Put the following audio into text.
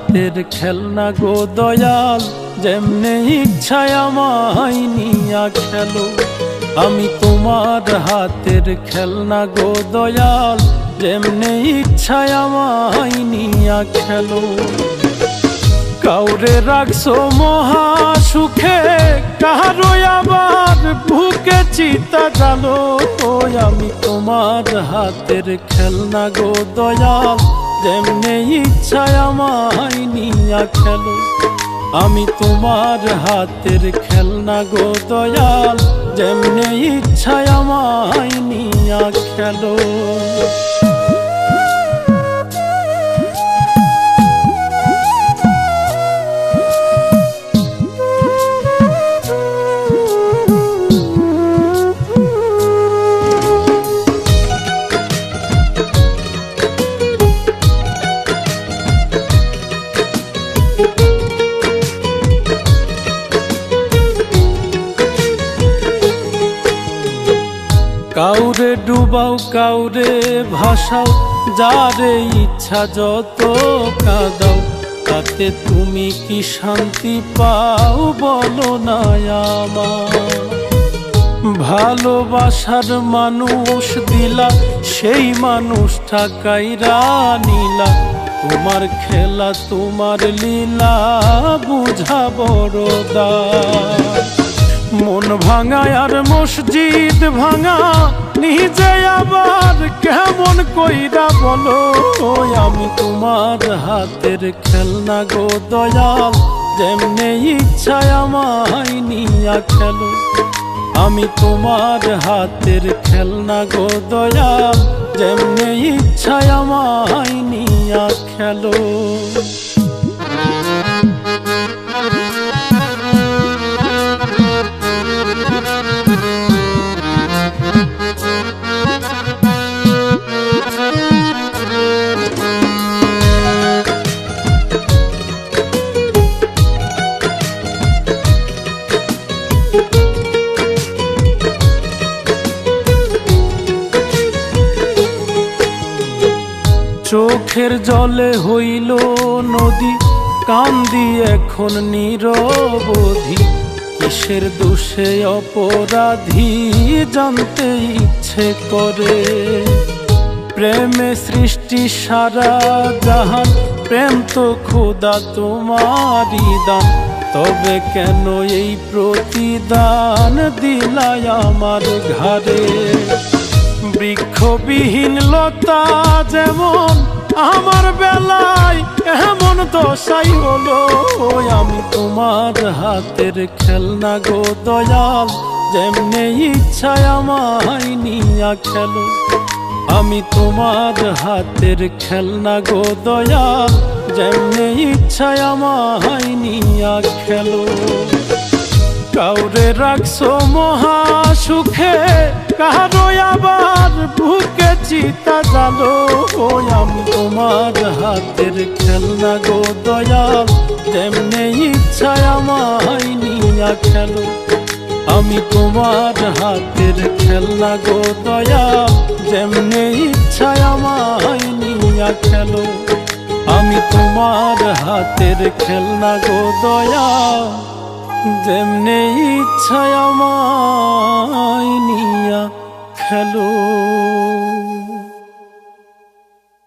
হাতের খেলনা গো দয়াল, যেমনে ইচ্ছায় আমায় নিয়া খেলো। আমি তোমার হাতের খেলনা গো দয়াল, যেমনে ইচ্ছায় আমায় নিয়া খেলো। কাউরে রাখছো মহা সুখে, কারো আবার বুকে চিতা জালো। আমি তোমার হাতের খেলনা গো দয়াল, যেমনে ইচ্ছায় আমায় নিয়া খেলো। আমি তোমার হাতের খেলনা গো দয়াল, যেমনে ইচ্ছায় আমায় নিয়া খেলো। কাউরে ডুবাও কাউরে ভাসাও, যারে ইচ্ছা যত কাঁদাও, তাতে তুমি কি শান্তি পাও বলো না আমার। ভালোবাসার মানুষ দিলা, সেই মানুষটা কাইরা নিলা। তোমার খেলা তোমার লীলা বুঝা বড় দায়। মন ভাঙা আর মসজিদ ভাঙা, নিজে আবার কেমন কইরা বলো। আমি তোমার হাতের খেলনা গো দয়াল, যেমনে ইচ্ছায় আমায় নিয়া খেলো। আমি তোমার হাতের খেলনা গো দয়াল, যেমনে ইচ্ছায় আমায় নিয়া খেলো। চোখের জলে হইল নদী, কান্দি এখন নিরবধি। কিসের দোষে অপরাধী জানতে ইচ্ছে করে। প্রেমে সৃষ্টি সারা জাহান, প্রেম তো খোদা তোমারই দান। তবে কেন এই প্রতিদান দিলাই আমার ঘাড়ে। বৃক্ষবিহীন লতা যেমন আমার বেলায় এমন দশাই হলো। আমি তোমার হাতের খেলনা গো দয়াল, যেমনে ইচ্ছায় আমায় নিয়া খেলো। আমি তোমার হাতের খেলনা গো দয়াল, যেমনে ইচ্ছায় আমায় নিয়া খেলো। কাউরে রাখছো মহা সুখে, কারো আবার বুকে চিতা জালো। আমি তোমার হাতের খেলনা গো দয়াল, যেমনে ইচ্ছায় আমায় নিয়া খেলো। আমি তোমার হাতের খেলনা গো দয়াল, যেমনে ইচ্ছায় আমায় নিয়া খেলো। আমি তোমার হাতের খেলনা গো দয়াল, যেমনে ইচ্ছায় আমায় নিয়া খেলো।